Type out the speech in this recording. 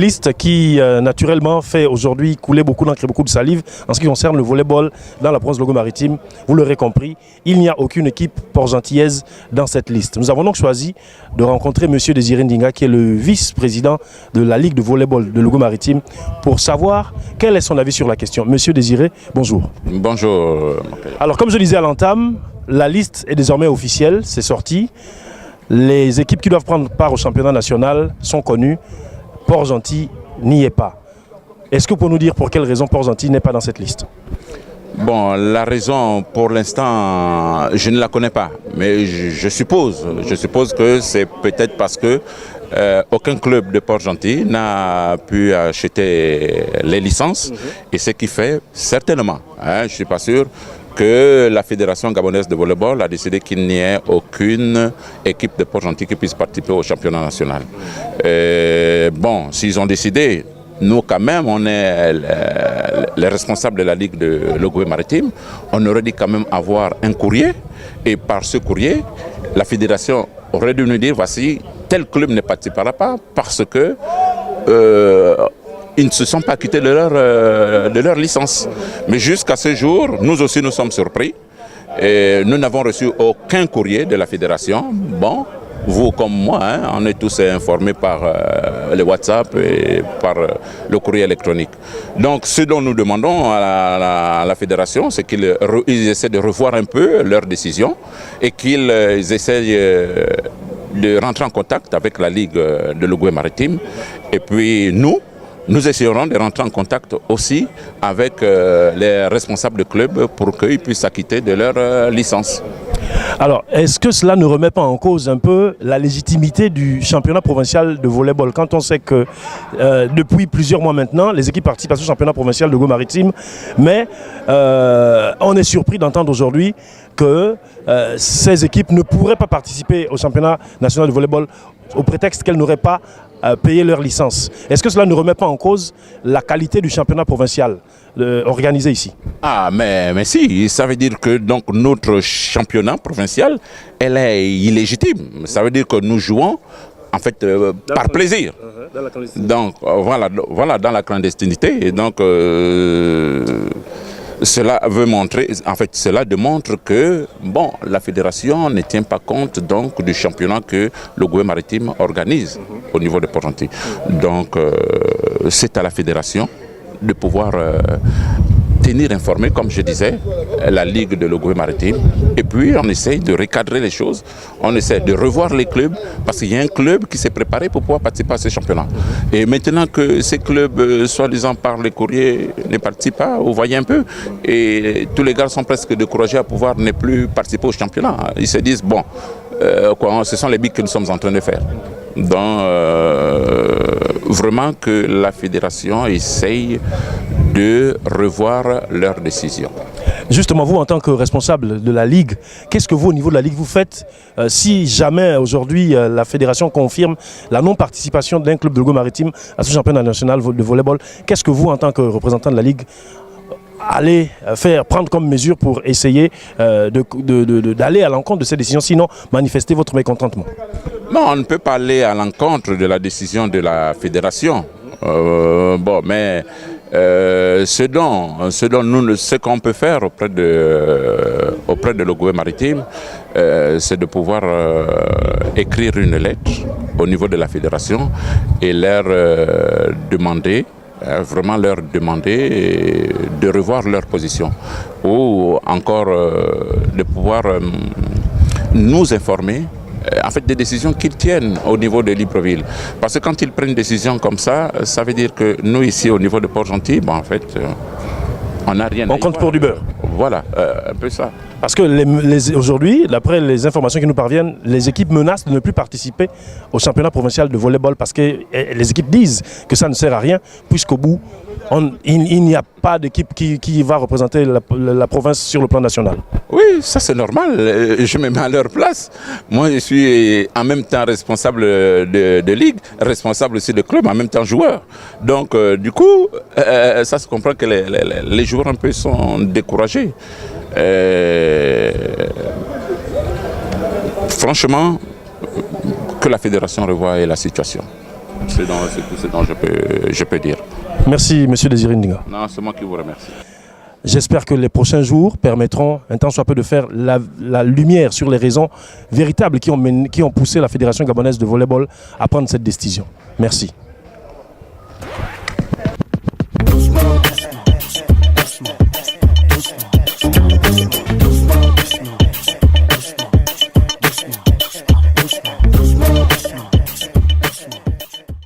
liste qui, naturellement, fait aujourd'hui couler beaucoup d'encre et beaucoup de salive en ce qui concerne le volleyball dans la province de Logo-Maritime. Vous l'aurez compris, il n'y a aucune équipe port-gentillaise dans cette liste. Nous avons donc choisi de rencontrer M. Désiré Ndinga, qui est le vice-président de la Ligue de volleyball de Logo-Maritime, pour savoir quel est son avis sur la question. Monsieur Désiré, bonjour. Bonjour. Alors, comme je disais à l'entame, la liste est désormais officielle, c'est sorti. Les équipes qui doivent prendre part au championnat national sont connues. Port-Gentil n'y est pas. Est-ce que vous pouvez nous dire pour quelle raison Port-Gentil n'est pas dans cette liste? Bon, la raison, pour l'instant, je ne la connais pas. Mais je suppose que c'est peut-être parce que aucun club de Port-Gentil n'a pu acheter les licences. Et ce qui fait, certainement, je ne suis pas sûr, que la Fédération gabonaise de volleyball a décidé qu'il n'y ait aucune équipe de Port-Gentil qui puisse participer au championnat national. Bon, s'ils ont décidé, nous quand même, on est les responsables de la Ligue de Logo-Maritime, on aurait dû quand même avoir un courrier, et par ce courrier, la Fédération aurait dû nous dire, voici, tel club ne participera pas parce que ils ne se sont pas quittés de leur licence. Mais jusqu'à ce jour, nous aussi nous sommes surpris. Et nous n'avons reçu aucun courrier de la fédération. Bon, vous comme moi, on est tous informés par le WhatsApp et par le courrier électronique. Donc ce dont nous demandons à la fédération, c'est qu'ils essaient de revoir un peu leur décision et qu'ils essayent de rentrer en contact avec la Ligue de Logo-Maritime. Et puis nous essayerons de rentrer en contact aussi avec les responsables de club pour qu'ils puissent s'acquitter de leur licence. Alors, est-ce que cela ne remet pas en cause un peu la légitimité du championnat provincial de volleyball quand on sait que depuis plusieurs mois maintenant, les équipes participent à ce championnat provincial de Logo-Maritime, mais on est surpris d'entendre aujourd'hui que ces équipes ne pourraient pas participer au championnat national de volleyball au prétexte qu'elles n'auraient pas payé leur licence. Est-ce que cela ne remet pas en cause la qualité du championnat provincial organisé ici? Ah, mais si, ça veut dire que donc, notre championnat provincial, elle est illégitime. Ça veut dire que nous jouons en fait par plaisir. Dans la clandestinité. Donc voilà, dans la clandestinité. Et donc cela veut montrer, en fait, cela démontre que bon, la fédération ne tient pas compte donc du championnat que le gouvernement maritime organise au niveau de Port-Gentil. Donc c'est à la fédération de pouvoir tenir informé, comme je disais, la Ligue de Logo-Maritime. Et puis, on essaye de recadrer les choses. On essaie de revoir les clubs, parce qu'il y a un club qui s'est préparé pour pouvoir participer à ce championnat. Et maintenant que ces clubs, soi-disant par les courriers, ne participent pas, vous voyez un peu, et tous les gars sont presque découragés à pouvoir ne plus participer au championnat. Ils se disent, bon, ce sont les bigs que nous sommes en train de faire. Donc, vraiment que la fédération essaye de revoir leurs décisions. Justement, vous, en tant que responsable de la Ligue, qu'est-ce que vous, au niveau de la Ligue, vous faites si jamais aujourd'hui la fédération confirme la non-participation d'un club de Logo-Maritime à ce championnat national de volleyball? Qu'est-ce que vous, en tant que représentant de la Ligue, allez prendre comme mesure pour essayer d'aller à l'encontre de ces décisions, sinon manifester votre mécontentement? Non, on ne peut pas aller à l'encontre de la décision de la fédération. Bon, mais ce qu'on peut faire auprès de Logo-Maritime, c'est de pouvoir écrire une lettre au niveau de la fédération et leur demander de revoir leur position ou encore de pouvoir nous informer en fait des décisions qu'ils tiennent au niveau de Libreville. Parce que quand ils prennent une décision comme ça, ça veut dire que nous ici au niveau de Port-Gentil, bon, en fait, on n'a rien à y On compte pour du beurre. Voilà, un peu ça. Parce que aujourd'hui, d'après les informations qui nous parviennent, les équipes menacent de ne plus participer au championnat provincial de volleyball parce que les équipes disent que ça ne sert à rien, puisqu'au bout, il n'y a pas d'équipe qui va représenter la province sur le plan national. Oui, ça c'est normal, je me mets à leur place. Moi je suis en même temps responsable de ligue, responsable aussi de club, en même temps joueur. Donc du coup, ça se comprend que les joueurs un peu sont découragés. Franchement, que la fédération revoie la situation. C'est tout ce dont je peux dire. Merci, M. Désiré Ndinga. Non, c'est moi qui vous remercie. J'espère que les prochains jours permettront, un temps soit peu, de faire la lumière sur les raisons véritables qui ont poussé la Fédération gabonaise de volleyball à prendre cette décision. Merci.